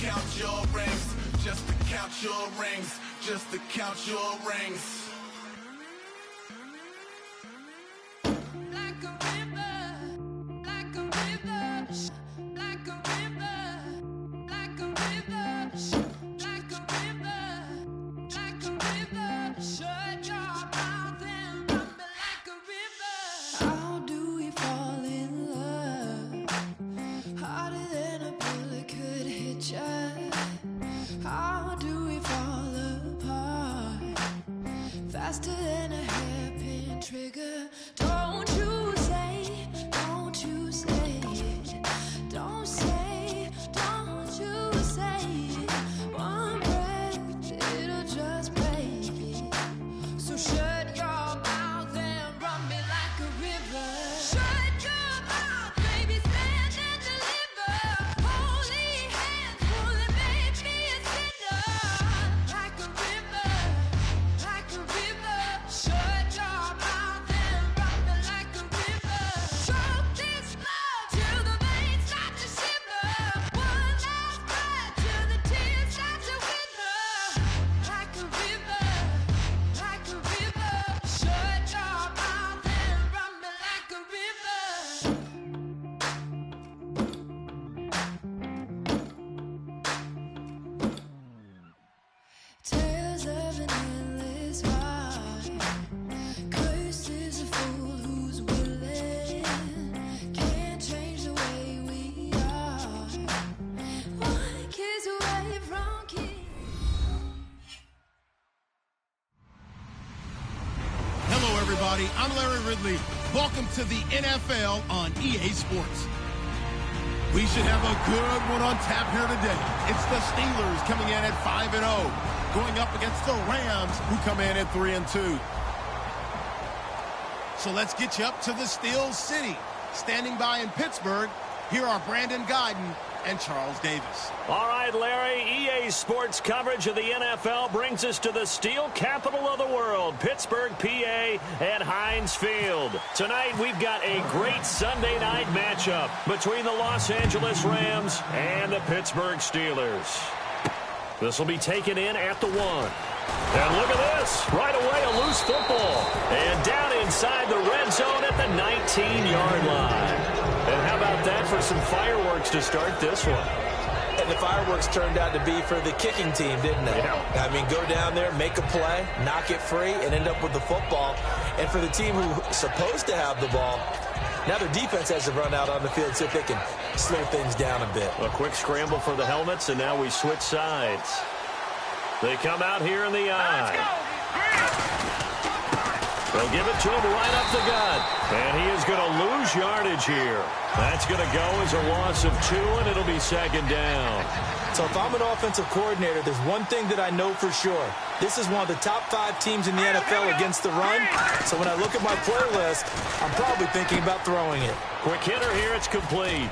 count your rings, just to count your rings, just to count your rings. How do we fall apart faster than a hairpin trigger? Don't you say, don't you say it. Don't say, don't you say it. One breath, it'll just break it. So shut your mouth and run me like a river. Shut your mouth, baby, stand and deliver. Holy hands, fully make me a sinner. Like a river, like a river. Shut your mouth and run me like a river. Choke this love till the veins start to shiver. One last breath till the tears start to wither. Like a river, like a river. Shut your mouth and run me like a river. Tales of an endless ride. Cursed is a fool who's willing. Can't change the way we are. One kiss away from king. Hello, everybody. I'm Larry Ridley. Welcome to the NFL on EA Sports. We should have a good one on tap here today. It's the Steelers coming in at 5-0, going up against the Rams, who come in at 3-2. So let's get you up to the Steel City. Standing by in Pittsburgh, here are Brandon Guyton and Charles Davis. All right, Larry, EA Sports coverage of the NFL brings us to the steel capital of the world, Pittsburgh, PA, at Heinz Field. Tonight, we've got a great Sunday night matchup between the Los Angeles Rams and the Pittsburgh Steelers. This will be taken in at the 1. And look at this. Right away, a loose football. And down inside the red zone at the 19-yard line. And how about that for some fireworks to start this one? And the fireworks turned out to be for the kicking team, didn't they? Yeah. I mean, go down there, make a play, knock it free, and end up with the football. And for the team who's supposed to have the ball, now their defense has to run out on the field so if they can slow things down a bit. A quick scramble for the helmets, and now we switch sides. They come out here in the eye. They'll give it to him right up the gut. And he is going to lose yardage here. That's going to go as a loss of 2, and it'll be second down. So if I'm an offensive coordinator, there's one thing that I know for sure. This is one of the top 5 teams in the NFL against the run. So when I look at my play list, I'm probably thinking about throwing it. Quick hitter here. It's complete.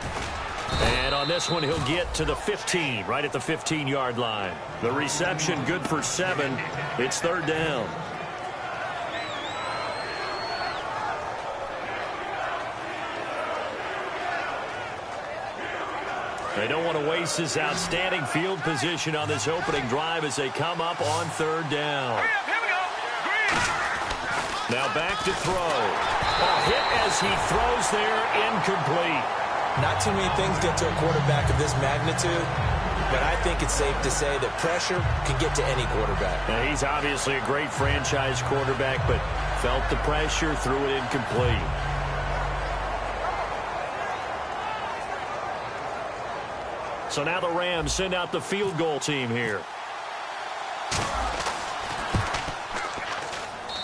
And on this one, he'll get to the 15, right at the 15-yard line. The reception good for 7. It's third down. They don't want to waste this outstanding field position on this opening drive as they come up on third down. Now back to throw. A hit as he throws there, incomplete. Not too many things get to a quarterback of this magnitude, but I think it's safe to say that pressure can get to any quarterback. Now, he's obviously a great franchise quarterback, but felt the pressure, threw it incomplete. So now the Rams send out the field goal team here.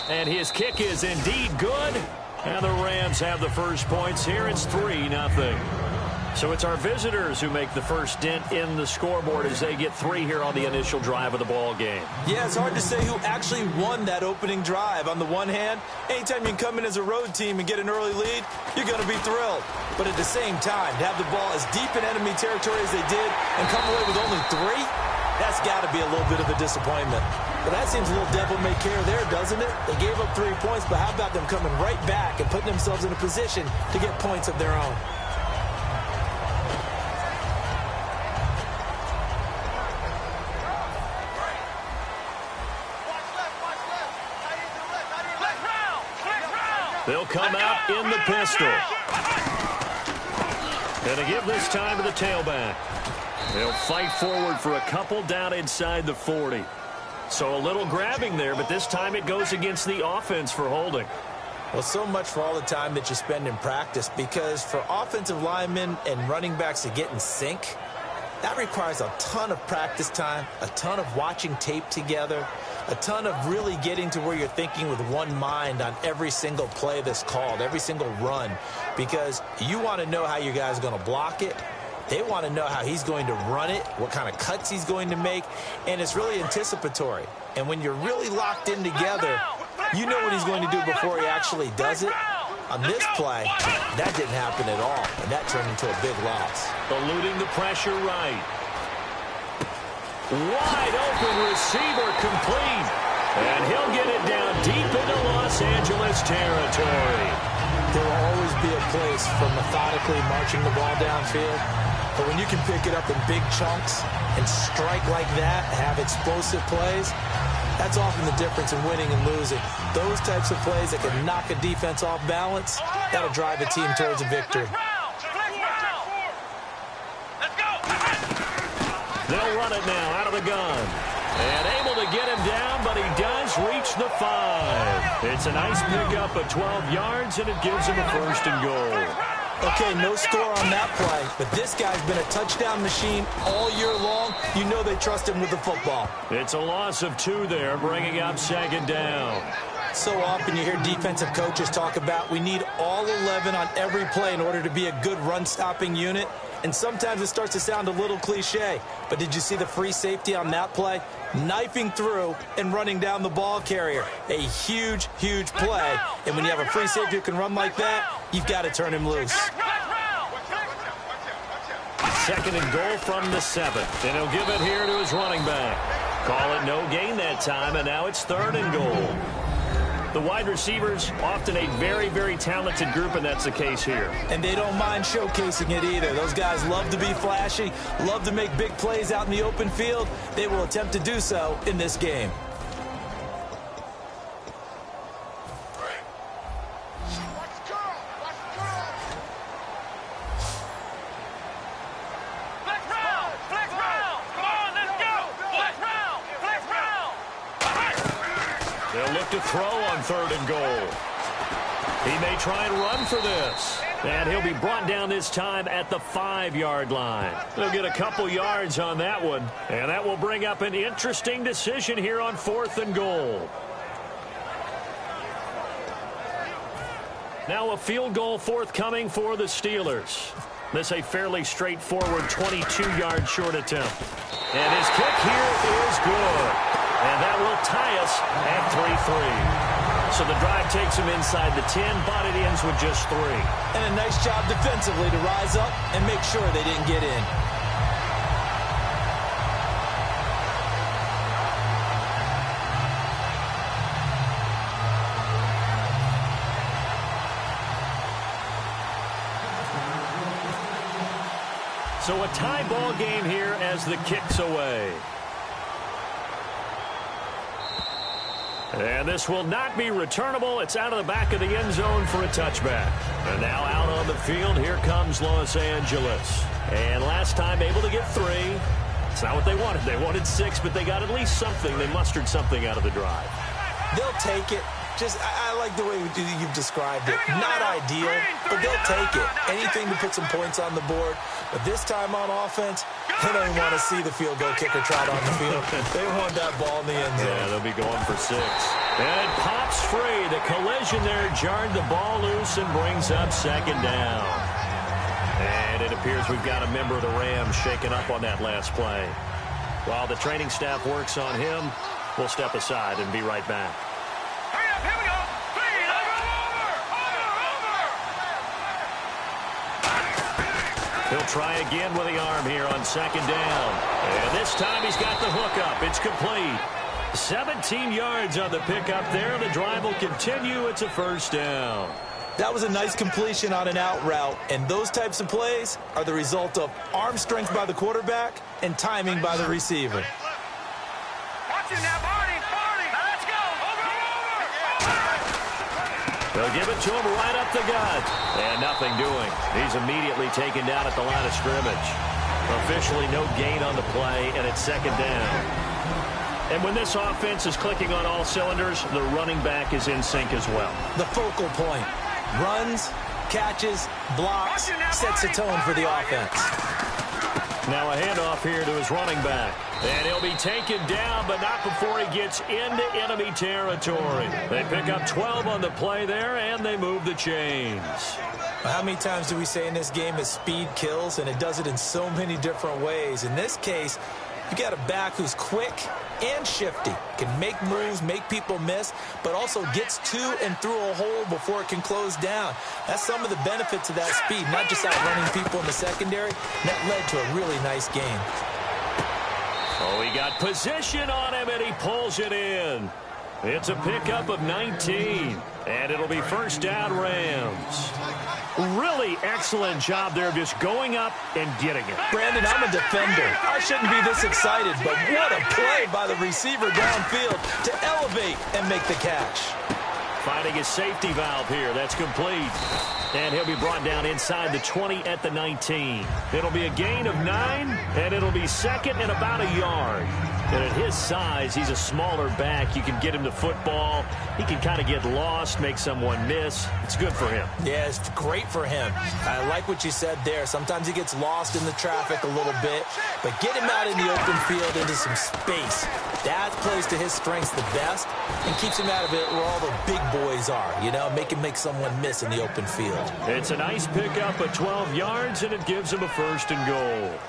And his kick is indeed good. And the Rams have the first points here. It's 3-0. So it's our visitors who make the first dent in the scoreboard as they get 3 here on the initial drive of the ball game. Yeah, it's hard to say who actually won that opening drive. On the one hand, anytime you can come in as a road team and get an early lead, you're going to be thrilled. But at the same time, to have the ball as deep in enemy territory as they did and come away with only 3, that's got to be a little bit of a disappointment. But that seems a little devil-may-care there, doesn't it? They gave up 3 points, but how about them coming right back and putting themselves in a position to get points of their own? They'll come out in the pistol. And they give this time to the tailback. They'll fight forward for a couple down inside the 40. So a little grabbing there, but this time it goes against the offense for holding. Well, so much for all the time that you spend in practice, because for offensive linemen and running backs to get in sync, that requires a ton of practice time, a ton of watching tape together, a ton of really getting to where you're thinking with one mind on every single play that's called, every single run, because you want to know how your guy's going to block it. They want to know how he's going to run it, what kind of cuts he's going to make, and it's really anticipatory. And when you're really locked in together, you know what he's going to do before he actually does it. On this play, that didn't happen at all, and that turned into a big loss. Eluding the pressure right. Wide open receiver complete. And he'll get it down deep into Los Angeles territory. There will always be a place for methodically marching the ball downfield. But when you can pick it up in big chunks and strike like that, have explosive plays, that's often the difference in winning and losing. Those types of plays that can knock a defense off balance, that'll drive a team towards a victory. They'll run it now out of the gun. And able to get him down, but he does reach the 5. It's a nice pickup of 12 yards, and it gives him a 1st and goal. Okay, no score on that play, but this guy's been a touchdown machine all year long. You know they trust him with the football. It's a loss of 2 there, bringing up 2nd down. So often you hear defensive coaches talk about we need all 11 on every play in order to be a good run-stopping unit. And sometimes it starts to sound a little cliche. But did you see the free safety on that play? Knifing through and running down the ball carrier. A huge, huge play. And when you have a free safety who can run like that, you've got to turn him loose. 2nd and goal from the 7th. And he'll give it here to his running back. Call it no gain that time, and now it's 3rd and goal. The wide receivers, often a very, very talented group, and that's the case here. And they don't mind showcasing it either. Those guys love to be flashy, love to make big plays out in the open field. They will attempt to do so in this game. They'll look to throw on 3rd and goal. He may try and run for this. And he'll be brought down this time at the 5-yard line. They'll get a couple yards on that one. And that will bring up an interesting decision here on 4th and goal. Now a field goal forthcoming for the Steelers. This a fairly straightforward 22-yard short attempt. And his kick here is good. And that will tie us at 3-3. So the drive takes him inside the 10, but it ends with just 3. And a nice job defensively to rise up and make sure they didn't get in. So a tie ball game here as the kick's away. And this will not be returnable. It's out of the back of the end zone for a touchback. And now out on the field, here comes Los Angeles. And last time able to get 3. It's not what they wanted. They wanted 6, but they got at least something. They mustered something out of the drive. They'll take it. Just, I like the way you've described it. Not ideal, but they'll take it. Anything to put some points on the board. But this time on offense, they don't even want to see the field goal kicker trot on the field. They want that ball in the end zone. Yeah, they'll be going for 6. And it pops free. The collision there jarred the ball loose and brings up 2nd down. And it appears we've got a member of the Rams shaken up on that last play. While the training staff works on him, we'll step aside and be right back. He'll try again with the arm here on 2nd down. And this time he's got the hook up. It's complete. 17 yards on the pickup there. The drive will continue. It's a 1st down. That was a nice completion on an out route. And those types of plays are the result of arm strength by the quarterback and timing by the receiver. Watching that, Barney. Let's go. Over. They'll give it to him right up the gut. And nothing doing. He's immediately taken down at the line of scrimmage. Officially no gain on the play, and it's second down. And when this offense is clicking on all cylinders, the running back is in sync as well. The focal point. Runs, catches, blocks, sets the tone for the offense. Now a handoff here to his running back. And he'll be taken down, but not before he gets into enemy territory. They pick up 12 on the play there, and they move the chains. How many times do we say in this game that speed kills, and it does it in so many different ways? In this case, you got a back who's quick and shifty, can make moves, make people miss, but also gets to and through a hole before it can close down. That's some of the benefits of that speed, not just outrunning people in the secondary. That led to a really nice game. Oh, he got position on him, and he pulls it in. It's a pickup of 19, and it'll be first down Rams. Really excellent job there, just going up and getting it. Brandon, I'm a defender. I shouldn't be this excited, but what a play by the receiver downfield to elevate and make the catch. Finding his safety valve here. That's complete. And he'll be brought down inside the 20 at the 19. It'll be a gain of 9, and it'll be second and about a yard. And at his size, he's a smaller back. You can get him the football. He can kind of get lost, make someone miss. It's good for him. Yeah, it's great for him. I like what you said there. Sometimes he gets lost in the traffic a little bit, but get him out in the open field into some space. That plays to his strengths the best and keeps him out of it where all the big boys are, you know, make him make someone miss in the open field. It's a nice pickup of 12 yards, and it gives him a first and goal.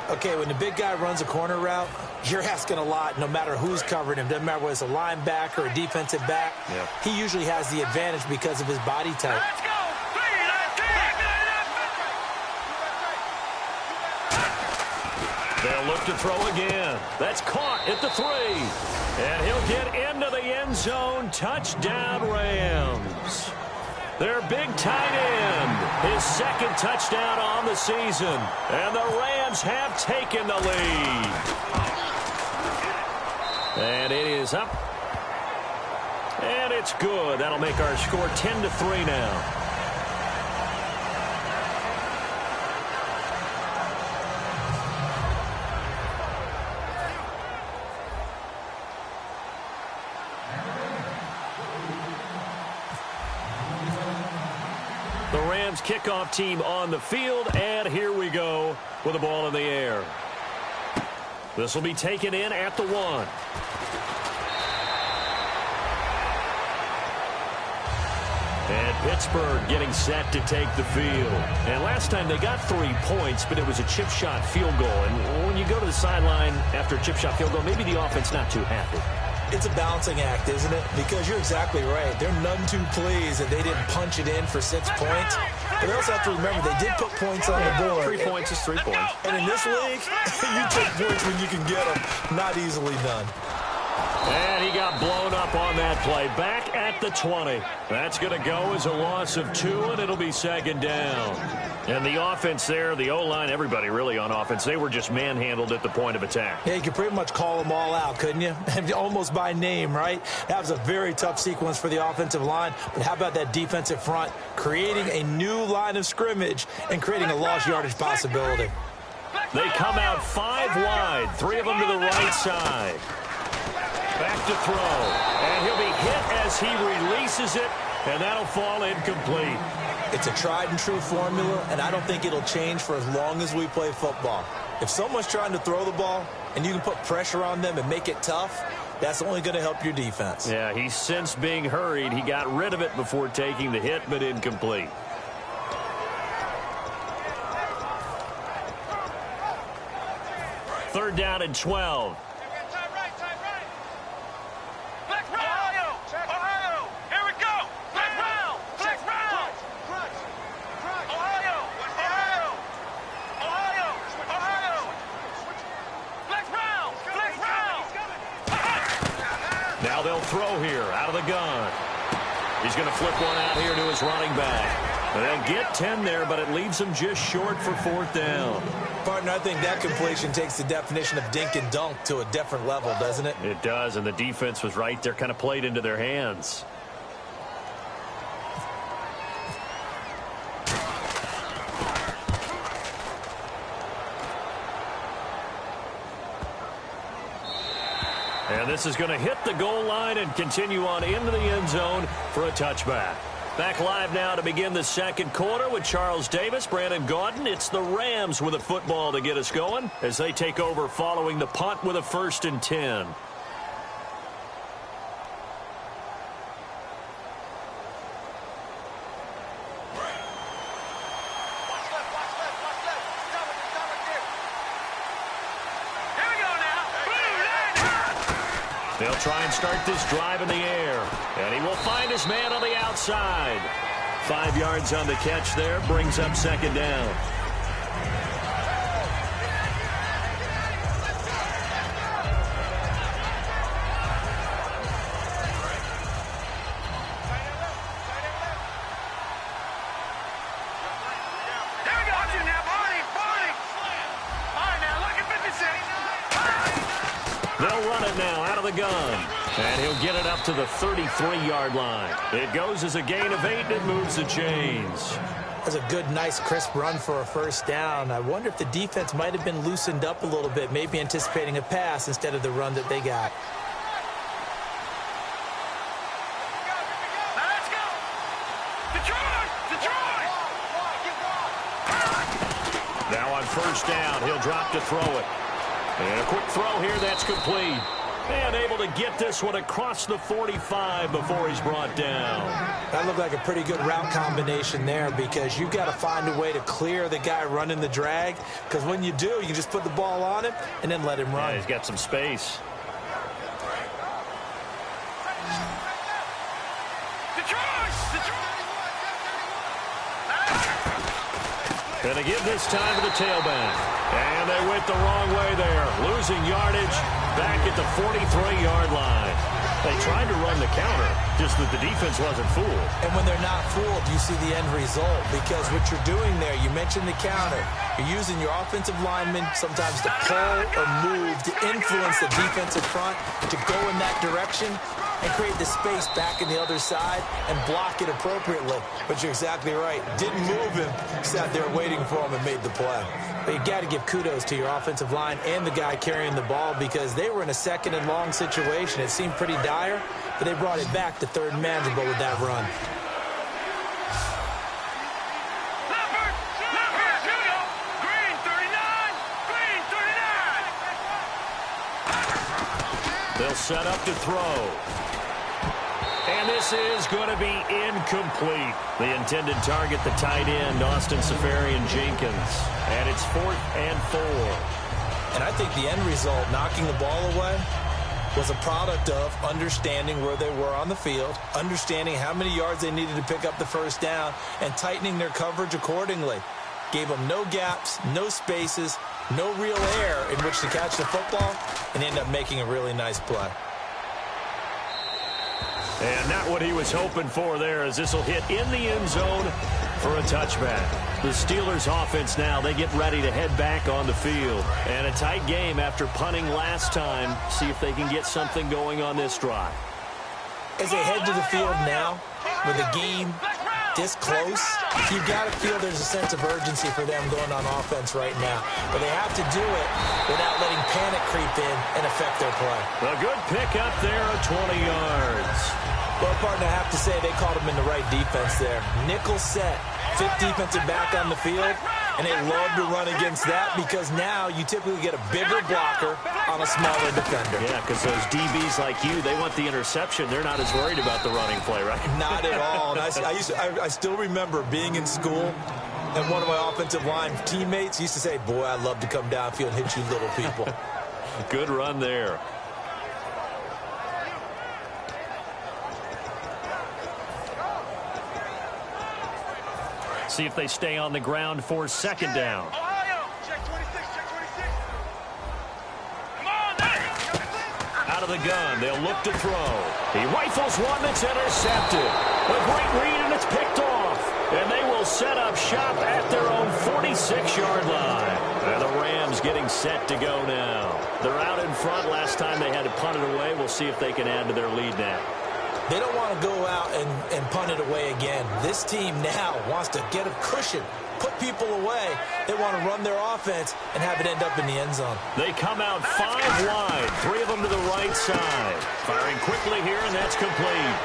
Okay, when the big guy runs a corner route, you're asking a lot no matter who's covering him. Doesn't matter whether it's a linebacker or a defensive back. Yeah. He usually has the advantage because of his body type. Let's go! They'll look to throw again. That's caught at the 3. And he'll get into the end zone. Touchdown, Rams. Their big tight end, his second touchdown on the season. And the Rams have taken the lead. And it is up. And it's good. That'll make our score 10-3 now. The Rams kickoff team on the field, and here we go with the ball in the air. This will be taken in at the 1. And Pittsburgh getting set to take the field. And last time they got 3 points, but it was a chip shot field goal. And when you go to the sideline after a chip shot field goal, maybe the offense not too happy. It's a balancing act, isn't it? Because you're exactly right. They're none too pleased that they didn't punch it in for 6 points. But they also have to remember they did put points on the board. 3 points is 3 points. And in this league, you take points when you can get them. Not easily done. And he got blown up on that play. Back at the 20. That's going to go as a loss of 2, and it'll be second down. And the offense there, the O-line, everybody really on offense, they were just manhandled at the point of attack. Yeah, you could pretty much call them all out, couldn't you? Almost by name, right? That was a very tough sequence for the offensive line. But how about that defensive front creating a new line of scrimmage and creating a lost yardage possibility? They come out 5 wide, 3 of them to the right side. Back to throw. And he'll be hit as he releases it, and that'll fall incomplete. It's a tried-and-true formula, and I don't think it'll change for as long as we play football. If someone's trying to throw the ball and you can put pressure on them and make it tough, that's only going to help your defense. Yeah, he's since being hurried. He got rid of it before taking the hit, but incomplete. Third down and 12. Now they'll throw here out of the gun. He's going to flip one out here to his running back. They'll get 10 there, but it leaves them just short for 4th down. Partner, I think that completion takes the definition of dink and dunk to a different level, doesn't it? It does, and the defense was right there, kind of played into their hands. And this is going to hit the goal line and continue on into the end zone for a touchback. Back live now to begin the second quarter with Charles Davis, Brandon Gaudin. It's the Rams with a football to get us going as they take over following the punt with a 1st and 10. They'll try and start this drive in the air. And he will find his man on the outside. 5 yards on the catch there. Brings up 2nd down. They'll run it now out of the gun. And he'll get it up to the 33-yard line. It goes as a gain of 8, and it moves the chains. That's a good, nice, crisp run for a 1st down. I wonder if the defense might have been loosened up a little bit, maybe anticipating a pass instead of the run that they got. Let's go! Detroit! Detroit! Now on 1st down, he'll drop to throw it. And a quick throw here, that's complete. And able to get this one across the 45 before he's brought down. That looked like a pretty good route combination there because you've got to find a way to clear the guy running the drag. Because when you do, you just put the ball on him and then let him run. Yeah, he's got some space. And again this time to the tailback. And they went the wrong way there. Losing yardage back at the 43-yard line. They tried to run the counter, just that the defense wasn't fooled. And when they're not fooled, you see the end result. Because what you're doing there, you mentioned the counter. You're using your offensive linemen sometimes to pull or move, to influence the defensive front, to go in that direction and create the space back in the other side and block it appropriately. But you're exactly right. Didn't move him. Sat there waiting for him and made the play. But you got to give kudos to your offensive line and the guy carrying the ball because they were in a 2nd and long situation. It seemed pretty dire, but they brought it back to 3rd and manageable with that run. They'll set up to throw. And this is going to be incomplete. The intended target, the tight end, Austin Safarian-Jenkins. And it's 4th and 4. And I think the end result, knocking the ball away, was a product of understanding where they were on the field, understanding how many yards they needed to pick up the 1st down, and tightening their coverage accordingly. Gave them no gaps, no spaces, no real air in which to catch the football, and end up making a really nice play. And not what he was hoping for there, as this will hit in the end zone for a touchback. The Steelers offense now, they get ready to head back on the field. And a tight game after punting last time. See if they can get something going on this drive. As they head to the field now, with a game this close, you've got to feel there's a sense of urgency for them going on offense right now. But they have to do it without letting panic creep in and affect their play. A good pickup there of 20 yards. Well, partner, I have to say they caught him in the right defense there. Nickel set, 5th defensive back on the field, and they love to run against that because now you typically get a bigger blocker on a smaller defender. Yeah, because those DBs like you, they want the interception. They're not as worried about the running play, right? Not at all. And I still remember being in school, and one of my offensive line teammates used to say, boy, I'd love to come downfield and hit you little people. Good run there. See if they stay on the ground for 2nd down. Out of the gun, they'll look to throw. He rifles one that's intercepted. A great read, and it's picked off. And they will set up shop at their own 46-yard line. And the Rams getting set to go now. They're out in front. Last time they had to punt it away. We'll see if they can add to their lead now. They don't want to go out and punt it away again. This team now wants to get a cushion put people away. They want to run their offense and have it end up in the end zone. They come out 5 wide, 3 of them to the right side. Firing quickly here, and that's complete.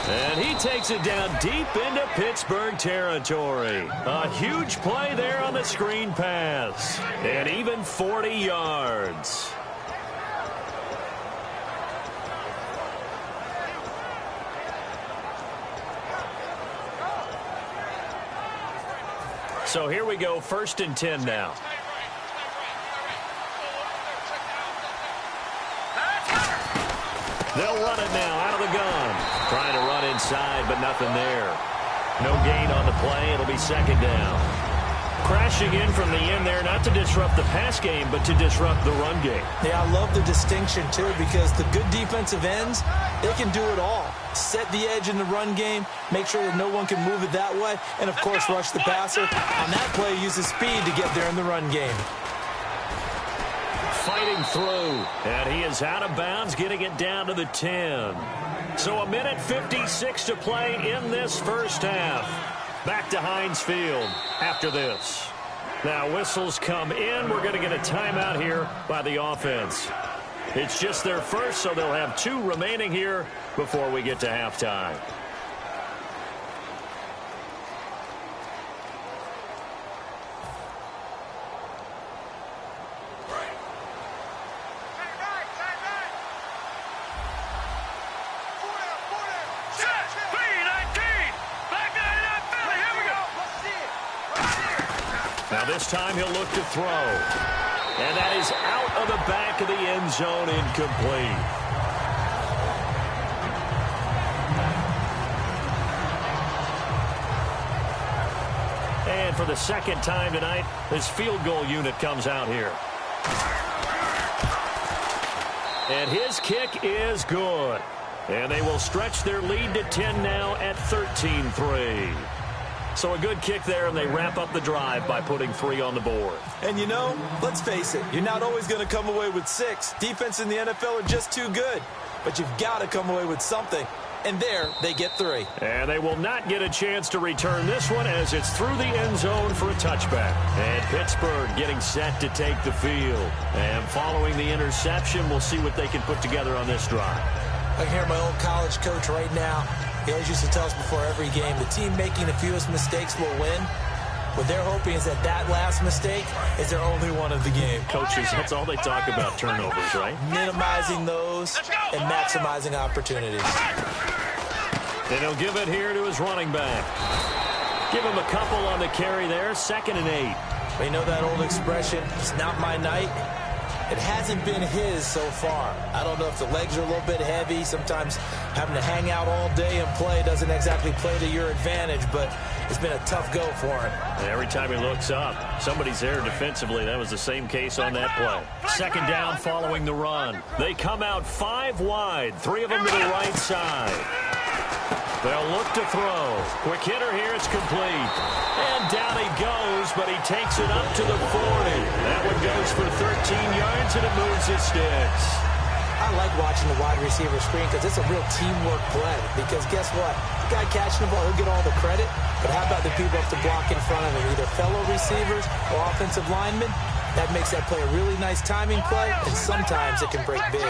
And he takes it down deep into Pittsburgh territory. A huge play there on the screen pass. And even 40 yards. So here we go, 1st and 10 now. They'll run it now out of the gun. Trying to run inside, but nothing there. No gain on the play. It'll be 2nd down. Crashing in from the end there, not to disrupt the pass game, but to disrupt the run game. Yeah, I love the distinction, too, because the good defensive ends, they can do it all. Set the edge in the run game, make sure that no one can move it that way, and, of course, rush the passer. On that play, use his speed to get there in the run game. Fighting through, and he is out of bounds, getting it down to the 10. So 1:56 to play in this first half. Back to Heinz Field after this. Now whistles come in. We're going to get a timeout here by the offense. It's just their first, so they'll have 2 remaining here before we get to halftime. Now this time he'll look to throw. And that is out of the back of the end zone, incomplete. And for the 2nd time tonight, this field goal unit comes out here. And his kick is good. And they will stretch their lead to 10 now at 13-3. So a good kick there, and they wrap up the drive by putting 3 on the board. And, you know, let's face it, you're not always going to come away with 6. Defense in the NFL are just too good. But you've got to come away with something. And there, they get 3. And they will not get a chance to return this one as it's through the end zone for a touchback. And Pittsburgh getting set to take the field. And following the interception, we'll see what they can put together on this drive. I can hear my old college coach right now. He always used to tell us before every game, the team making the fewest mistakes will win. What they're hoping is that that last mistake is their only one of the game. Coaches, that's all they talk about, turnovers, right? Minimizing those and maximizing opportunities. And he'll give it here to his running back. Give him a couple on the carry there, 2nd and 8. Well, you know that old expression, it's not my night? It hasn't been his so far. I don't know if the legs are a little bit heavy. Sometimes having to hang out all day and play doesn't exactly play to your advantage, but it's been a tough go for him. And every time he looks up, somebody's there defensively. That was the same case on that play. 2nd down following the run. They come out 5 wide, 3 of them to the right side. They'll look to throw. Quick hitter here, it's complete. And down he goes, but he takes it up to the 40. That one goes for 13 yards, and it moves his sticks. I like watching the wide receiver screen because it's a real teamwork play. Because guess what? The guy catching the ball, he'll get all the credit. But how about the people up to block in front of him, either fellow receivers or offensive linemen? That makes that play a really nice timing play, and sometimes it can break big.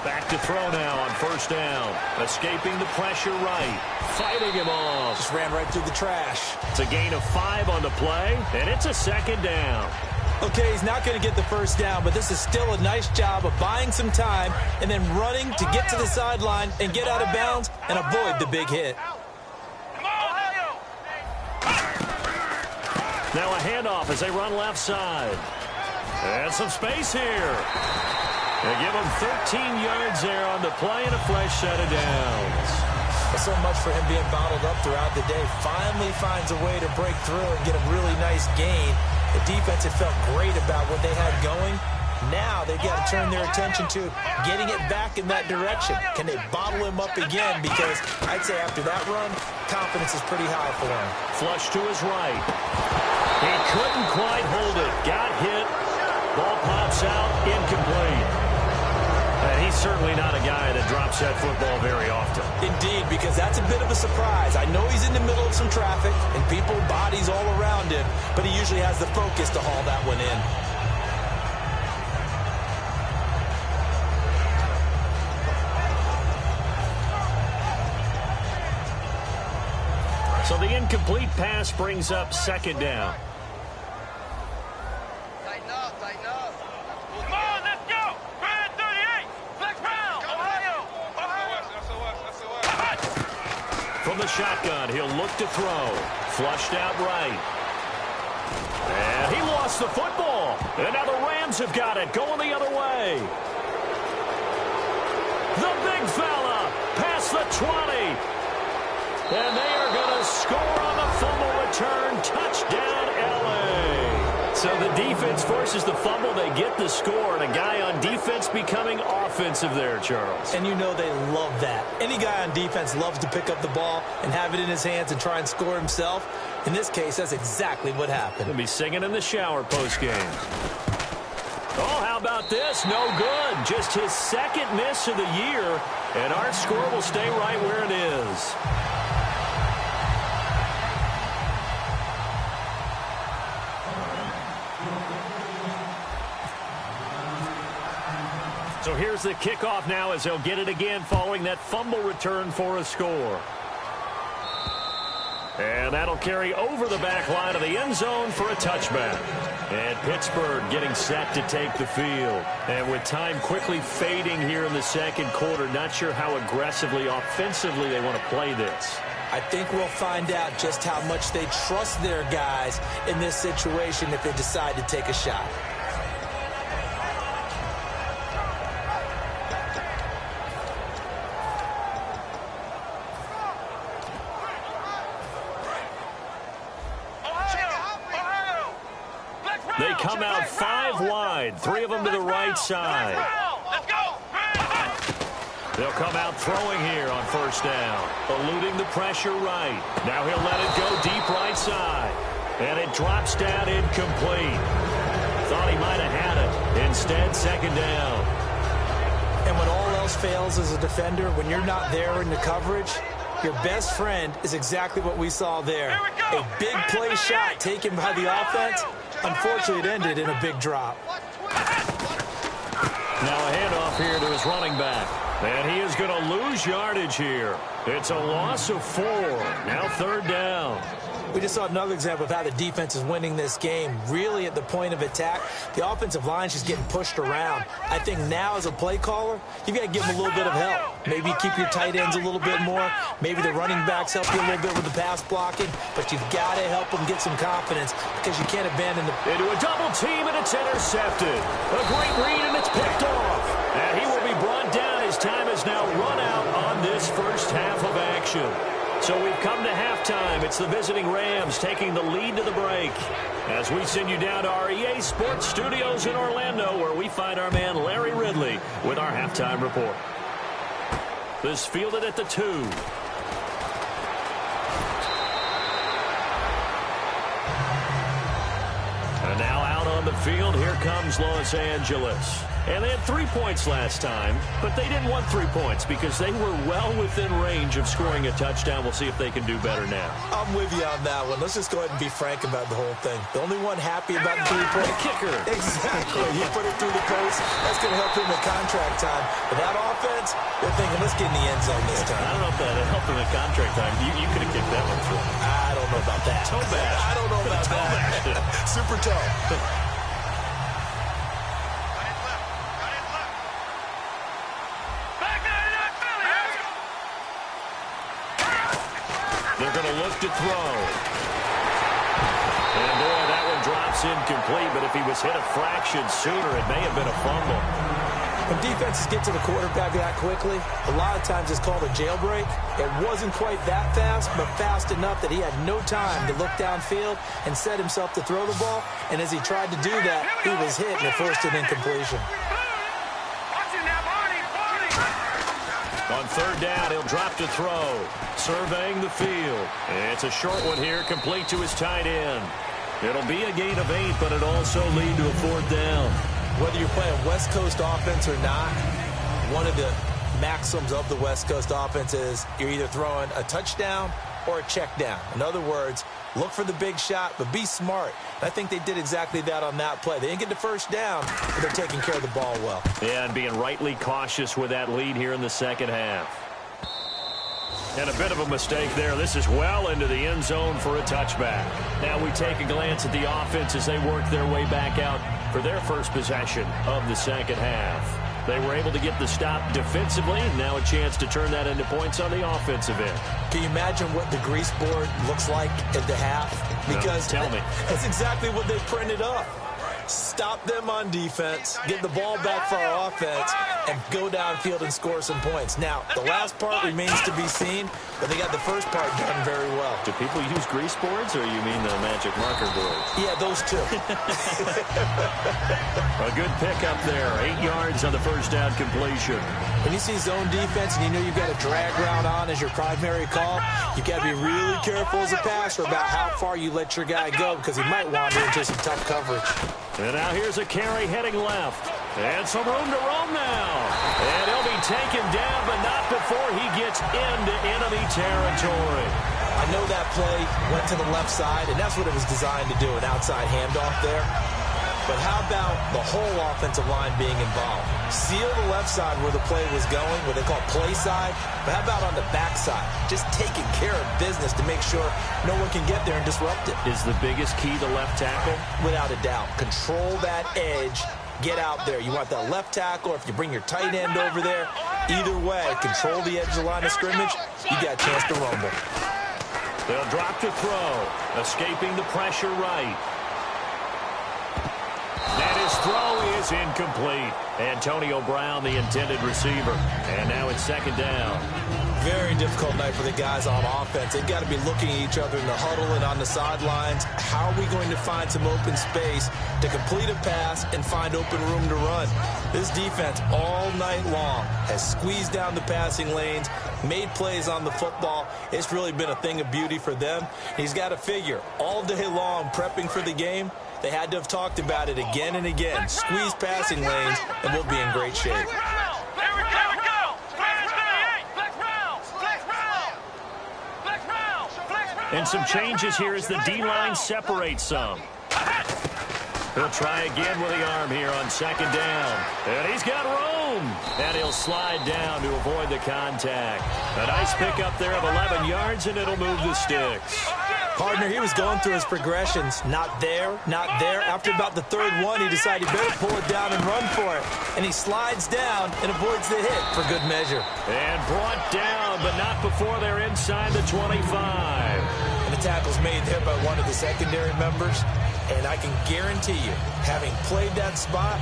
Back to throw now on 1st down. Escaping the pressure right. Fighting him off. Just ran right through the trash. It's a gain of 5 on the play, and it's a 2nd down. Okay, he's not going to get the 1st down, but this is still a nice job of buying some time and then running to get to the sideline and get out of bounds and avoid the big hit. Now a handoff as they run left side. And some space here. They give him 13 yards there on the play and a fresh set of downs. So much for him being bottled up throughout the day. Finally finds a way to break through and get a really nice gain. The defense had felt great about what they had going. Now they've got to turn their attention to getting it back in that direction. Can they bottle him up again? Because I'd say after that run, confidence is pretty high for him. Flush to his right. He couldn't quite hold it. Got hit. Ball pops out. Incomplete. And he's certainly not a guy that drops that football very often. Indeed, because that's a bit of a surprise. I know he's in the middle of some traffic and people, bodies all around him, but he usually has the focus to haul that one in. So the incomplete pass brings up second down. Tighten up, tighten up. Come on, let's go. Brand 38. Flex round. Ohio. From the shotgun, he'll look to throw. Flushed out right. And he lost the football. And now the Rams have got it, going the other way. The big fella past the 20. And they are going to score on the fumble return. Touchdown, L.A. So the defense forces the fumble. They get the score. And a guy on defense becoming offensive there, Charles. And you know they love that. Any guy on defense loves to pick up the ball and have it in his hands and try and score himself. In this case, that's exactly what happened. He'll be singing in the shower post-game. Oh, how about this? No good. Just his second miss of the year. And our score will stay right where it is. So here's the kickoff now as they'll get it again following that fumble return for a score. And that'll carry over the back line of the end zone for a touchback. And Pittsburgh getting set to take the field. And with time quickly fading here in the second quarter, not sure how aggressively, offensively they want to play this. I think we'll find out just how much they trust their guys in this situation if they decide to take a shot. They come out 5 wide, 3 of them to the right side. They'll come out throwing here on first down, eluding the pressure right. Now he'll let it go deep right side, and it drops down incomplete. Thought he might have had it. Instead, second down. And when all else fails as a defender, when you're not there in the coverage, your best friend is exactly what we saw there. A big play shot taken by the offense. Unfortunately, it ended in a big drop. Now a handoff here to his running back. And he is going to lose yardage here. It's a loss of 4. Now third down. We just saw another example of how the defense is winning this game. Really at the point of attack, the offensive line is just getting pushed around. I think now as a play caller, you've got to give them a little bit of help. Maybe keep your tight ends a little bit more. Maybe the running backs help you a little bit with the pass blocking. But you've got to help them get some confidence because you can't abandon the... Into a double team, and it's intercepted. A great read, and it's picked off. And he will be brought down. His time is now run out on this first half of action. So we've come to halftime. It's the visiting Rams taking the lead to the break. As we send you down to our EA Sports Studios in Orlando, where we find our man Larry Ridley with our halftime report. This fielded at the 2. And now out on the field, here comes Los Angeles. And they had 3 points last time, but they didn't want 3 points because they were well within range of scoring a touchdown. We'll see if they can do better now. I'm with you on that one. Let's just go ahead and be frank about the whole thing. The only one happy about the 3-point kicker. Exactly. He put it through the post. That's going to help him in contract time. But that offense, they're thinking, let's get in the end zone this time. I don't know if that helped him in contract time. You could have kicked that one through. I don't know about that. Toe bash. I don't know about that. Super toe. They're going to look to throw. And boy, that one drops incomplete, but if he was hit a fraction sooner, it may have been a fumble. When defenses get to the quarterback that quickly, a lot of times it's called a jailbreak. It wasn't quite that fast, but fast enough that he had no time to look downfield and set himself to throw the ball. And as he tried to do that, he was hit and it forced an incompletion. On third down, he'll drop to throw. Surveying the field. And it's a short one here, complete to his tight end. It'll be a gain of 8, but it also lead to a 4th down. Whether you're playing West Coast offense or not, One of the maxims of the West Coast offense is you're either throwing a touchdown or a check down. In other words, look for the big shot, but be smart. And I think they did exactly that on that play. They didn't get the first down, but they're taking care of the ball well. Yeah, and being rightly cautious with that lead here in the second half. And a bit of a mistake there. This is well into the end zone for a touchback. Now we take a glance at the offense as they work their way back out for their first possession of the second half. They were able to get the stop defensively, and now a chance to turn that into points on the offensive end. Can you imagine what the grease board looks like at the half? Because no, tell me. That's exactly what they printed up. Stop them on defense, get the ball back for our offense, and go downfield and score some points. Now, the last part remains to be seen, but they got the first part done very well. Do people use grease boards, or you mean the magic marker boards? Yeah, those two. A good pickup there. 8 yards on the first down completion. When you see zone defense and you know you've got a drag route on as your primary call, you've got to be really careful as a passer about how far you let your guy go because he might wander into some tough coverage. And now here's a carry heading left. And some room to roam now. And he'll be taken down, but not before he gets into enemy territory. I know that play went to the left side, and that's what it was designed to do, an outside handoff there. But how about the whole offensive line being involved? Seal the left side where the play was going, what they call play side. But how about on the back side? Just taking care of business to make sure no one can get there and disrupt it. Is the biggest key the left tackle? Without a doubt. Control that edge. Get out there. You want that left tackle, or if you bring your tight end over there, either way, control the edge of the line of scrimmage, you got a chance to rumble. They'll drop to throw, escaping the pressure right. And his throw is incomplete. Antonio Brown, the intended receiver. And now it's second down. Very difficult night for the guys on offense. They've got to be looking at each other in the huddle and on the sidelines. How are we going to find some open space to complete a pass and find open room to run? This defense all night long has squeezed down the passing lanes, made plays on the football. It's really been a thing of beauty for them. He's got to figure all day long prepping for the game. They had to have talked about it again and again. Squeeze passing lanes, and we'll be in great shape. And some changes here as the D-line separates some. He'll try again with the arm here on second down. And he's got room. And he'll slide down to avoid the contact. A nice pickup there of 11 yards, and it'll move the sticks. Partner, he was going through his progressions. Not there, not there. After about the third one, he decided he better pull it down and run for it. And he slides down and avoids the hit for good measure. And brought down, but not before they're inside the 25. And the tackle's made there by one of the secondary members. And I can guarantee you, having played that spot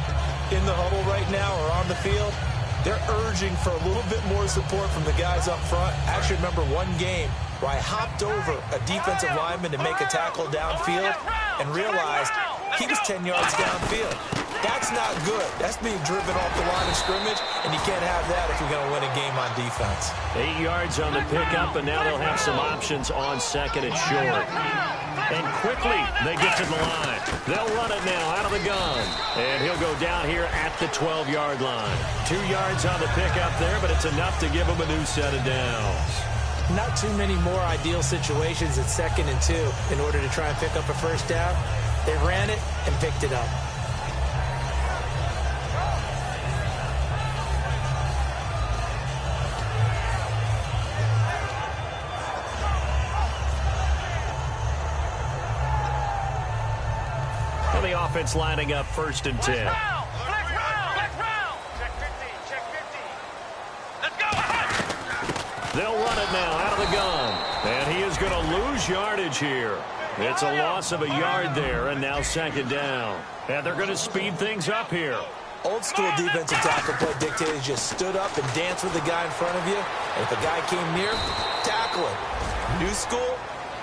in the huddle right now or on the field, they're urging for a little bit more support from the guys up front. I actually remember one game where I hopped over a defensive lineman to make a tackle downfield and realized he was 10 yards downfield. That's not good. That's being driven off the line of scrimmage, and you can't have that if you're going to win a game on defense. 8 yards on the pickup, and now they'll have some options on second and short. And quickly, they get to the line. They'll run it now out of the gun. And he'll go down here at the 12-yard line. 2 yards on the pickup there, but it's enough to give him a new set of downs. Not too many more ideal situations at 2nd and 2 in order to try and pick up a first down. They ran it and picked it up. And the offense lining up 1st and 10. They'll run it now out of the gun. And he is going to lose yardage here. It's a loss of a yard there, and now 2nd down. And they're going to speed things up here. Old school defensive tackle play dictated just stood up and danced with the guy in front of you. And if a guy came near, tackle him. New school,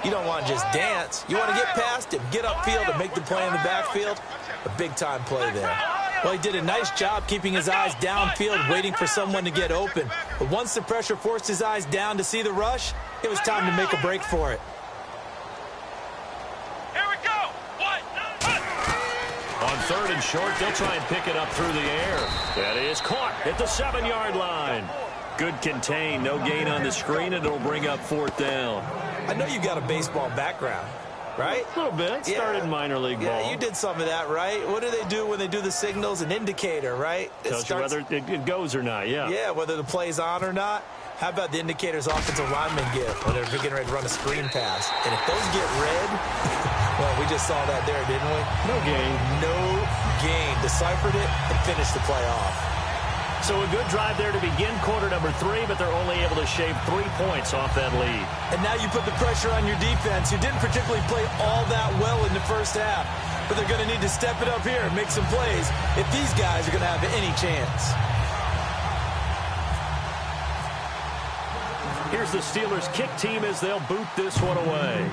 you don't want to just dance. You want to get past him, get upfield, and make the play in the backfield. A big-time play there. Well, he did a nice job keeping his eyes downfield, waiting for someone to get open. But once the pressure forced his eyes down to see the rush, it was time to make a break for it. Here we go. On 3rd and short. They'll try and pick it up through the air. That is caught at the 7-yard line. Good contain. No gain on the screen, and it'll bring up 4th down. I know you got a baseball background, right? A little bit. Started minor league ball. Yeah, you did some of that, right? What do they do when they do the signals? An indicator, right? Tells you whether it goes or not, yeah. Yeah, whether the play's on or not. How about the indicators offensive linemen give when they're getting ready to run a screen pass? And if those get red, well, we just saw that there, didn't we? No gain. No gain. Deciphered it and finished the play off. So a good drive there to begin quarter number 3, but they're only able to shave 3 points off that lead. And now you put the pressure on your defense, who didn't particularly play all that well in the first half. But they're going to need to step it up here and make some plays if these guys are going to have any chance. Here's the Steelers kick team as they'll boot this one away.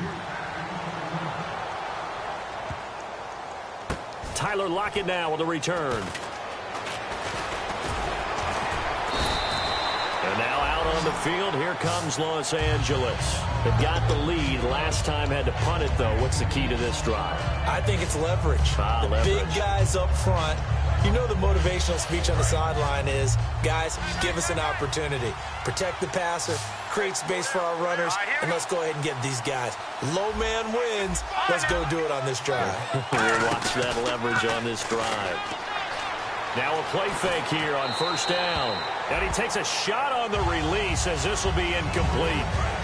Tyler Lockett now with a return. And now out on the field, here comes Los Angeles. They've got the lead. Last time had to punt it, though. What's the key to this drive? I think it's leverage. Leverage. Big guys up front. You know the motivational speech on the sideline is, guys, give us an opportunity. Protect the passer, create space for our runners, and let's go ahead and get these guys. Low man wins. Let's go do it on this drive. We'll watch that leverage on this drive. Now a play fake here on 1st down. And he takes a shot on the release as this will be incomplete.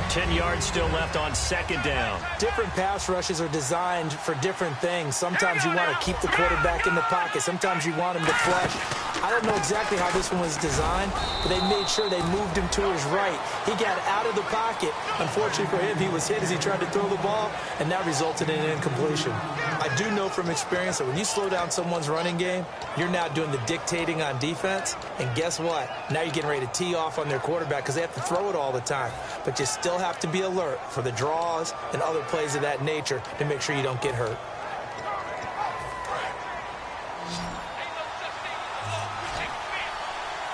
10 yards still left on 2nd down. Different pass rushes are designed for different things. Sometimes you want to keep the quarterback in the pocket. Sometimes you want him to flush. I don't know exactly how this one was designed, but they made sure they moved him to his right. He got out of the pocket. Unfortunately for him, he was hit as he tried to throw the ball, and that resulted in an incompletion. I do know from experience that when you slow down someone's running game, you're now doing the dictating on defense, and guess what? Now you're getting ready to tee off on their quarterback because they have to throw it all the time. But you still have to be alert for the draws and other plays of that nature to make sure you don't get hurt.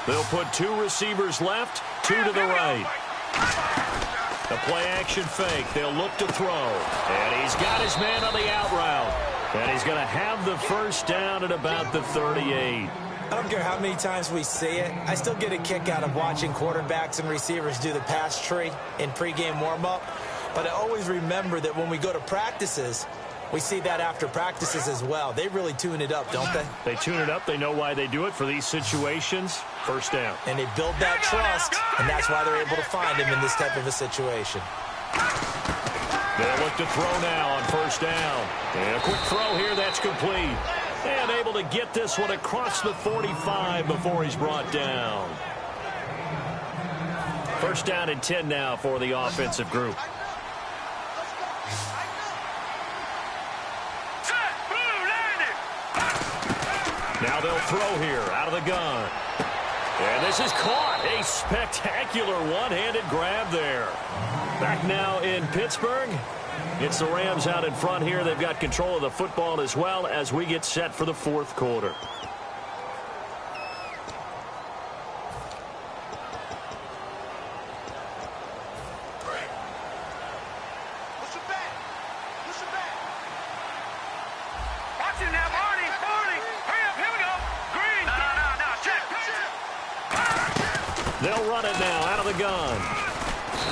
They'll put 2 receivers left, 2 to the right. A play-action fake. They'll look to throw. And he's got his man on the out route. And he's going to have the 1st down at about the 38. I don't care how many times we see it. I still get a kick out of watching quarterbacks and receivers do the pass tree in pregame warm-up. But I always remember that when we go to practices, we see that after practices as well. They really tune it up, don't they? They tune it up. They know why they do it for these situations. 1st down. And they build that trust, and that's why they're able to find him in this type of a situation. They'll look to throw now on 1st down. And a quick throw here. That's complete. And able to get this one across the 45 before he's brought down. 1st down and 10 now for the offensive group. Now they'll throw here out of the gun. And this is caught. A spectacular one-handed grab there. Back now in Pittsburgh. It's the Rams out in front here. They've got control of the football as well as we get set for the 4th quarter. They'll run it now out of the gun.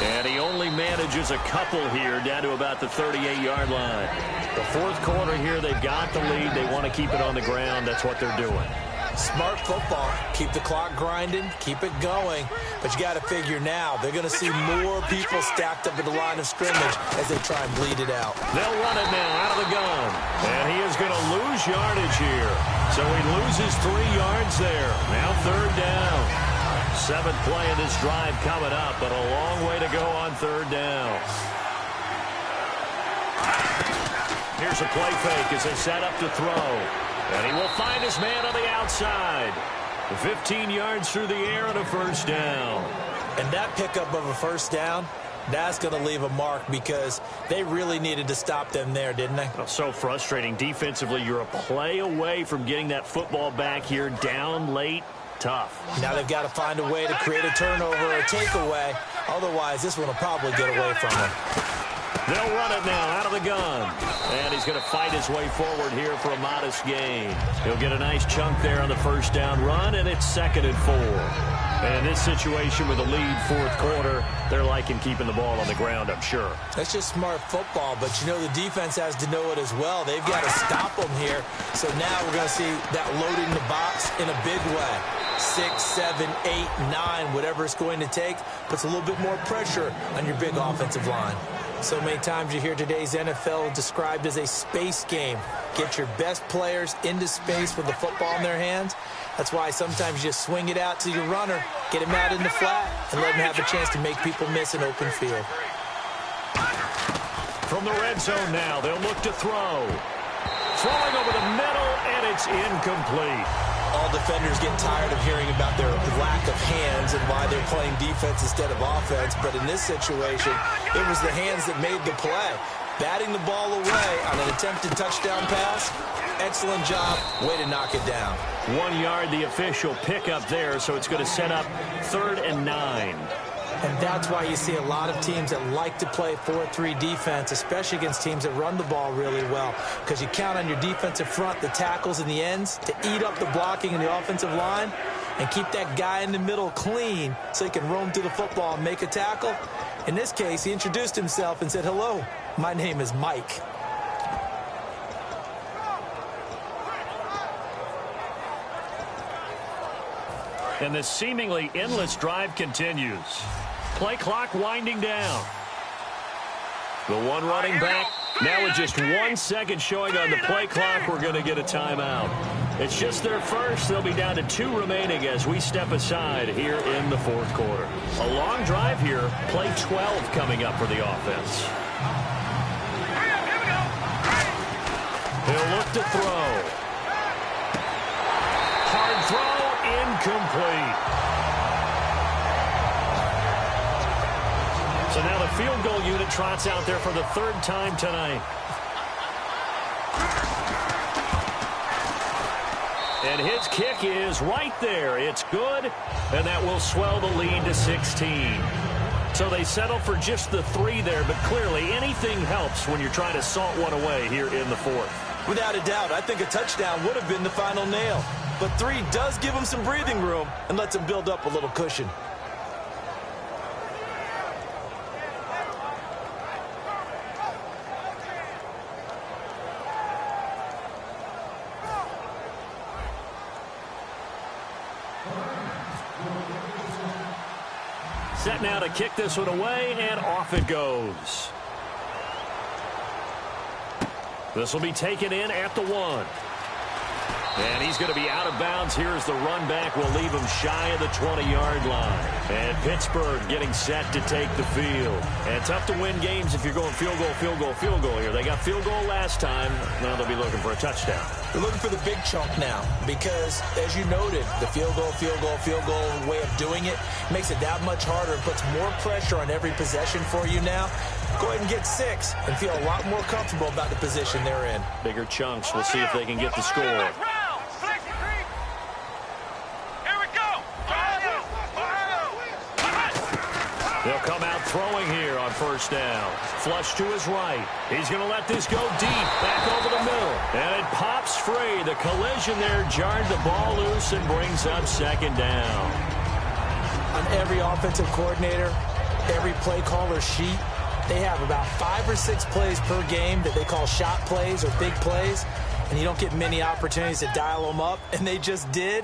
And he only manages a couple here down to about the 38-yard line. The 4th quarter here, they've got the lead. They want to keep it on the ground. That's what they're doing. Smart football. Keep the clock grinding. Keep it going. But you got to figure now, they're going to see more people stacked up at the line of scrimmage as they try and bleed it out. They'll run it now out of the gun. And he is going to lose yardage here. So he loses 3 yards there. Now 3rd down. 7th play of this drive coming up, but a long way to go on 3rd down. Here's a play fake as they set up to throw. And he will find his man on the outside. 15 yards through the air and a 1st down. And that pickup of a 1st down, that's going to leave a mark because they really needed to stop them there, didn't they? Oh, so frustrating. Defensively, you're a play away from getting that football back here down late. Tough. Now they've got to find a way to create a turnover or a takeaway. Otherwise, this one will probably get away from them. They'll run it now out of the gun. And he's going to fight his way forward here for a modest gain. He'll get a nice chunk there on the first down run, and it's 2nd and 4. And in this situation with a lead fourth quarter, they're liking keeping the ball on the ground, I'm sure. That's just smart football, but you know the defense has to know it as well. They've got to stop them here. So now we're going to see that loading the box in a big way. 6, 7, 8, 9, whatever it's going to take, puts a little bit more pressure on your big offensive line. So many times you hear today's NFL described as a space game. Get your best players into space with the football in their hands. That's why sometimes you just swing it out to your runner, get him out in the flat, and let him have a chance to make people miss an open field. From the red zone now, they'll look to throw. Throwing over the middle, and it's incomplete. All defenders get tired of hearing about their lack of hands and why they're playing defense instead of offense. But in this situation, it was the hands that made the play. Batting the ball away on an attempted touchdown pass. Excellent job. Way to knock it down. 1 yard, the official pickup there, so it's going to set up 3rd and 9. And that's why you see a lot of teams that like to play 4-3 defense, especially against teams that run the ball really well, because you count on your defensive front, the tackles and the ends, to eat up the blocking in the offensive line and keep that guy in the middle clean so he can roam through the football and make a tackle. In this case, he introduced himself and said, "Hello, my name is Mike." And the seemingly endless drive continues. Play clock winding down. The one running back. Now with just 1 second showing on the play clock, we're going to get a timeout. It's just their first. They'll be down to 2 remaining as we step aside here in the fourth quarter. A long drive here. Play 12 coming up for the offense. He'll look to throw. Hard throw. Incomplete. So now the field goal unit trots out there for the 3rd time tonight. And his kick is right there. It's good, and that will swell the lead to 16. So they settle for just the 3 there, but clearly anything helps when you're trying to salt one away here in the 4th. Without a doubt, I think a touchdown would have been the final nail. But 3 does give him some breathing room and lets him build up a little cushion. Set now to kick this one away, and off it goes. This will be taken in at the 1. And he's going to be out of bounds here as the run back will leave him shy of the 20-yard line. And Pittsburgh getting set to take the field. And tough to win games if you're going field goal, field goal, field goal here. They got field goal last time. Now they'll be looking for a touchdown. They're looking for the big chunk now because, as you noted, the field goal way of doing it makes it that much harder. It puts more pressure on every possession for you now. Go ahead and get 6 and feel a lot more comfortable about the position they're in. Bigger chunks. We'll see if they can get the score. They'll come out throwing here on first down. Flush to his right. He's going to let this go deep, back over the middle. And it pops free. The collision there jarred the ball loose and brings up 2nd down. On every offensive coordinator, every play caller sheet, they have about 5 or 6 plays per game that they call shot plays or big plays. And you don't get many opportunities to dial them up. And they just did.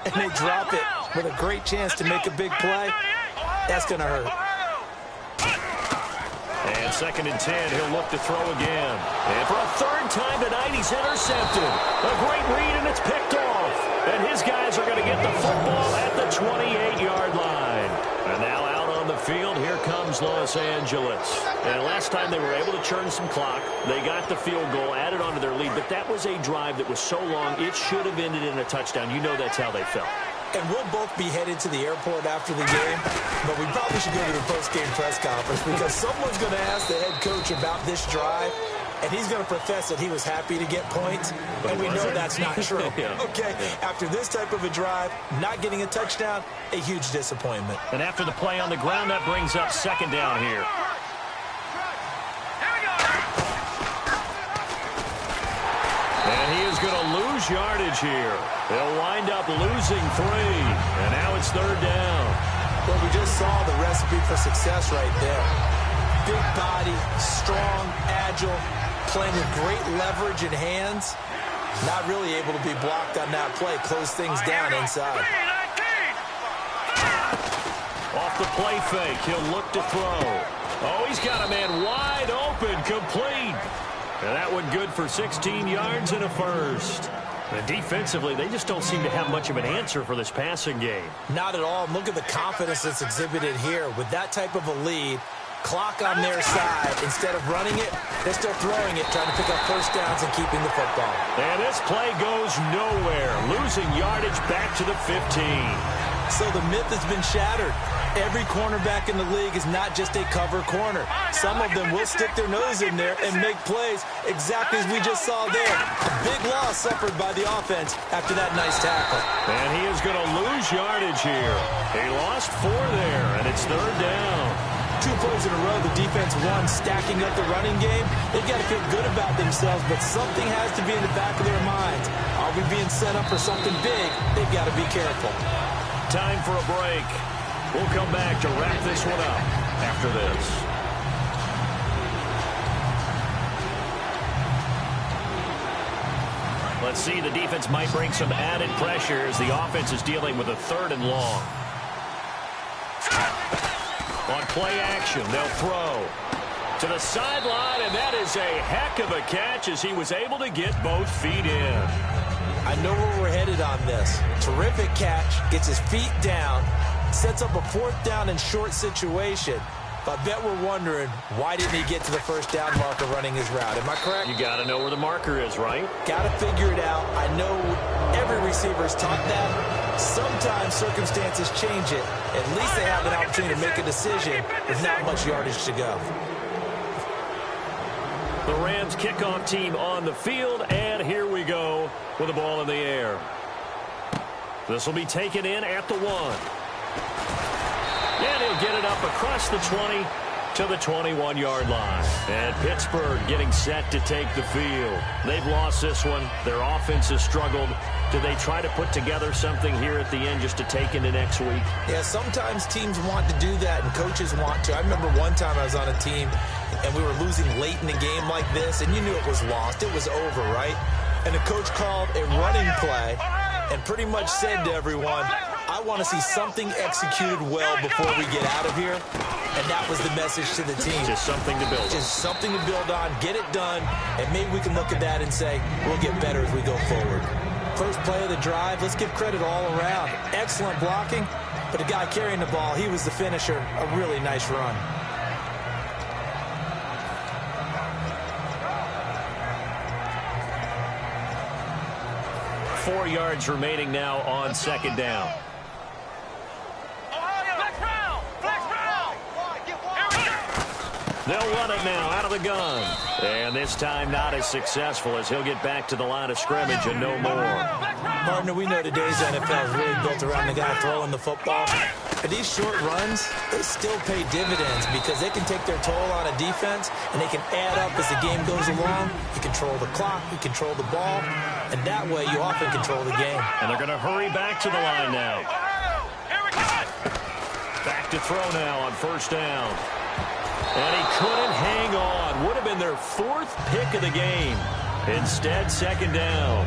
And they drop it with a great chance to make a big play. That's going to hurt. And 2nd and 10, he'll look to throw again. And for a 3rd time tonight, he's intercepted. A great read, and it's picked off. And his guys are going to get the football at the 28-yard line. And now out on the field, here comes Los Angeles. And last time they were able to churn some clock. They got the field goal, added on to their lead. But that was a drive that was so long, it should have ended in a touchdown. You know that's how they felt. And we'll both be headed to the airport after the game, but we probably should go to the post-game press conference because someone's going to ask the head coach about this drive, and he's going to profess that he was happy to get points, and we know that's not true. Okay, after this type of a drive, not getting a touchdown, a huge disappointment. And after the play on the ground, that brings up 2nd down here. lose yardage here. They'll wind up losing 3. And now it's 3rd down. Well, we just saw the recipe for success right there. Big body, strong, agile, playing with great leverage in hands. Not really able to be blocked on that play. Close things down inside. Off the play fake, he'll look to throw. Oh, he's got a man wide open, complete. And that one good for 16 yards and a first. And defensively, they just don't seem to have much of an answer for this passing game. Not at all. Look at the confidence that's exhibited here. With that type of a lead, clock on their side, instead of running it, they're still throwing it, trying to pick up first downs and keeping the football. And this play goes nowhere, losing yardage back to the 15. So the myth has been shattered. Every cornerback in the league is not just a cover corner. Some of them will stick their nose in there and make plays exactly as we just saw there. A big loss suffered by the offense after that nice tackle. And he is going to lose yardage here. He lost 4 there, and it's 3rd down. 2 plays in a row, the defense won, stacking up the running game. They've got to feel good about themselves, but something has to be in the back of their minds. Are we being set up for something big? They've got to be careful. Time for a break. We'll come back to wrap this one up after this. Let's see, the defense might bring some added pressure as the offense is dealing with a 3rd and long. On play action, they'll throw to the sideline, and that is a heck of a catch as he was able to get both feet in. I know where we're headed on this. Terrific catch, gets his feet down, sets up a 4th down and short situation. But I bet we're wondering, why didn't he get to the first down marker running his route? Am I correct? You got to know where the marker is, right? Got to figure it out. I know every receiver's taught that. Sometimes circumstances change it. At least they have an opportunity to make a decision with not much yardage to go. The Rams kickoff team on the field, and here we go with the ball in the air. This will be taken in at the 1. And he'll get it up across the 20 to the 21-yard line. And Pittsburgh getting set to take the field. They've lost this one. Their offense has struggled. Do they try to put together something here at the end just to take into next week? Yeah, sometimes teams want to do that and coaches want to. I remember one time I was on a team and we were losing late in the game like this, and you knew it was lost. It was over, right? And the coach called a running play and pretty much said to everyone, I want to see something executed well before we get out of here. And that was the message to the team. Just something to build on. Just something to build on, get it done, and maybe we can look at that and say, we'll get better as we go forward. First play of the drive, let's give credit all around. Excellent blocking, but the guy carrying the ball, he was the finisher. A really nice run. Four yards remaining now on 2nd down. They'll run it now out of the gun. And this time not as successful as he'll get back to the line of scrimmage and no more. Partner, we know today's NFL is really built around the guy throwing the football. But these short runs, they still pay dividends because they can take their toll on a defense and they can add up as the game goes along. You control the clock, you control the ball, and that way you often control the game. And they're going to hurry back to the line now. Back to throw now on 1st down. And he couldn't hang on. Would have been their 4th pick of the game. Instead, 2nd down.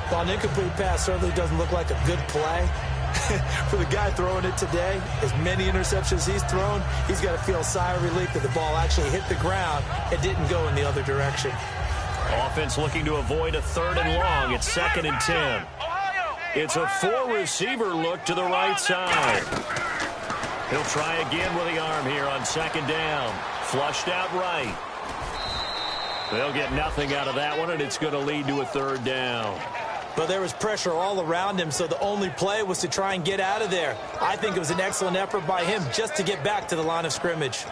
While an incomplete pass certainly doesn't look like a good play, for the guy throwing it today, as many interceptions he's thrown, he's got to feel a sigh of relief that the ball actually hit the ground and didn't go in the other direction. Offense looking to avoid a 3rd and long. It's 2nd and 10. It's a 4-receiver look to the right side. He'll try again with the arm here on 2nd down. Flushed out right. They'll get nothing out of that one, and it's going to lead to a 3rd down. But there was pressure all around him, so the only play was to try and get out of there. I think it was an excellent effort by him just to get back to the line of scrimmage.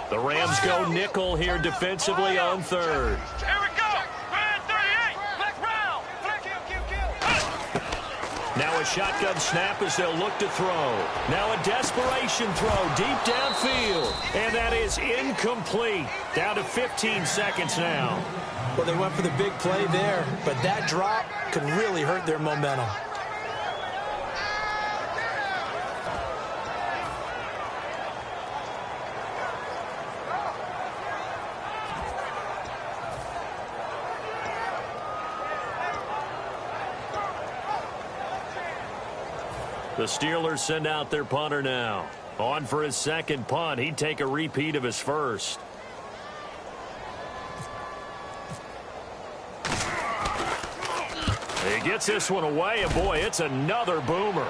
The Rams go nickel here defensively on 3rd. Here we go. Red 38. Now a shotgun snap as they'll look to throw. Now a desperation throw deep downfield. And that is incomplete. Down to 15 seconds now. Well, they went for the big play there, but that drop could really hurt their momentum. The Steelers send out their punter now. On for his second punt. He'd take a repeat of his first. He gets this one away, and boy, it's another boomer.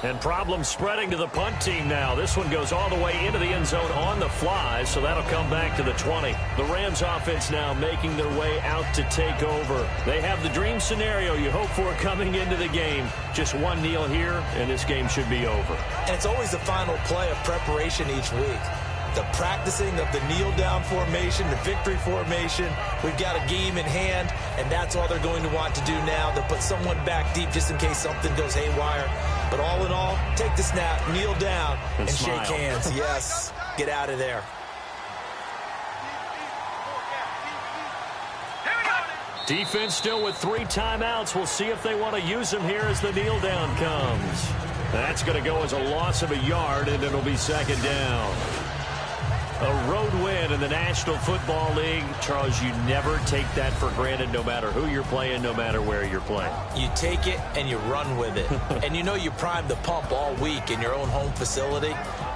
And problems spreading to the punt team now. This one goes all the way into the end zone on the fly, so that'll come back to the 20. The Rams offense now making their way out to take over. They have the dream scenario you hope for coming into the game. Just one kneel here, and this game should be over. And it's always the final play of preparation each week. The practicing of the kneel-down formation, the victory formation. We've got a game in hand, and that's all they're going to want to do now, to put someone back deep just in case something goes haywire. But all in all, take the snap, kneel down, and shake hands. Yes, get out of there. Defense still with 3 timeouts. We'll see if they want to use them here as the kneel down comes. That's going to go as a loss of a yard, and it'll be second down. A road win in the National Football League. Charles, you never take that for granted, no matter who you're playing, no matter where you're playing. You take it and you run with it. And you know you primed the pump all week in your own home facility.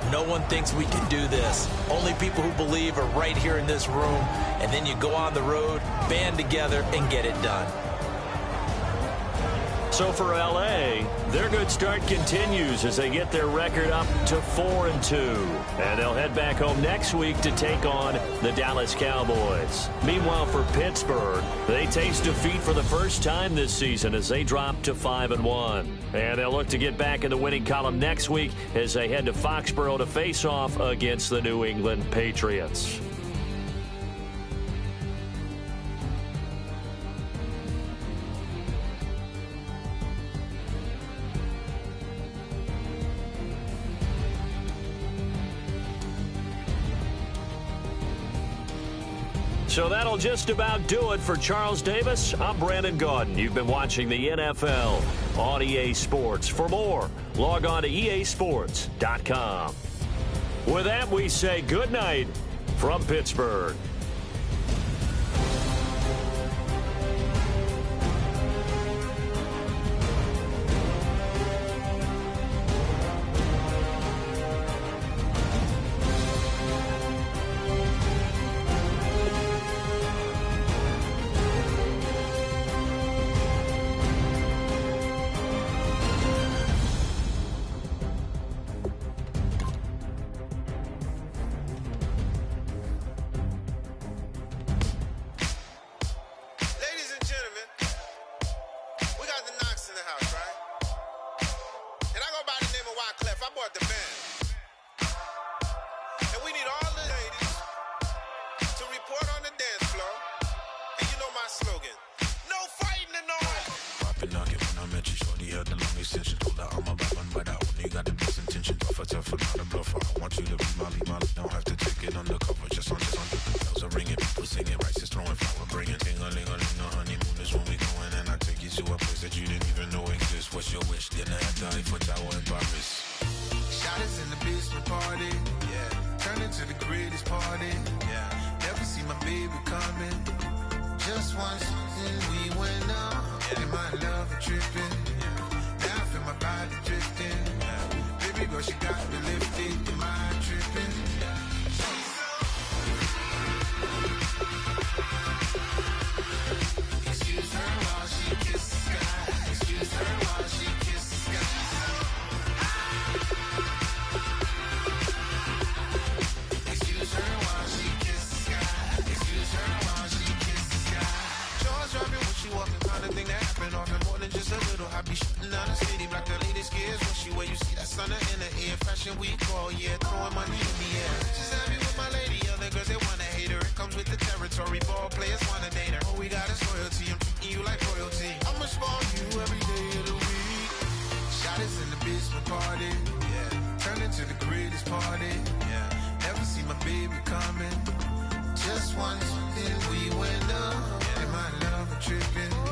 No one thinks we can do this. Only people who believe are right here in this room. And then you go on the road, band together, and get it done. So for L.A., their good start continues as they get their record up to 4-2. And they'll head back home next week to take on the Dallas Cowboys. Meanwhile, for Pittsburgh, they taste defeat for the first time this season as they drop to 5-1. And they'll look to get back in the winning column next week as they head to Foxborough to face off against the New England Patriots. So that'll just about do it for Charles Davis. I'm Brandon Gaudin. You've been watching the NFL on EA Sports. For more, log on to easports.com. With that, we say good night from Pittsburgh. Ball players wanna date her. All we got is loyalty. I'm treating you like royalty. I'ma spoil you every day. basement party. Yeah. Turn into the greatest party. Yeah. Never see my baby coming. Just once, and we went up. Yeah. And my love tripping.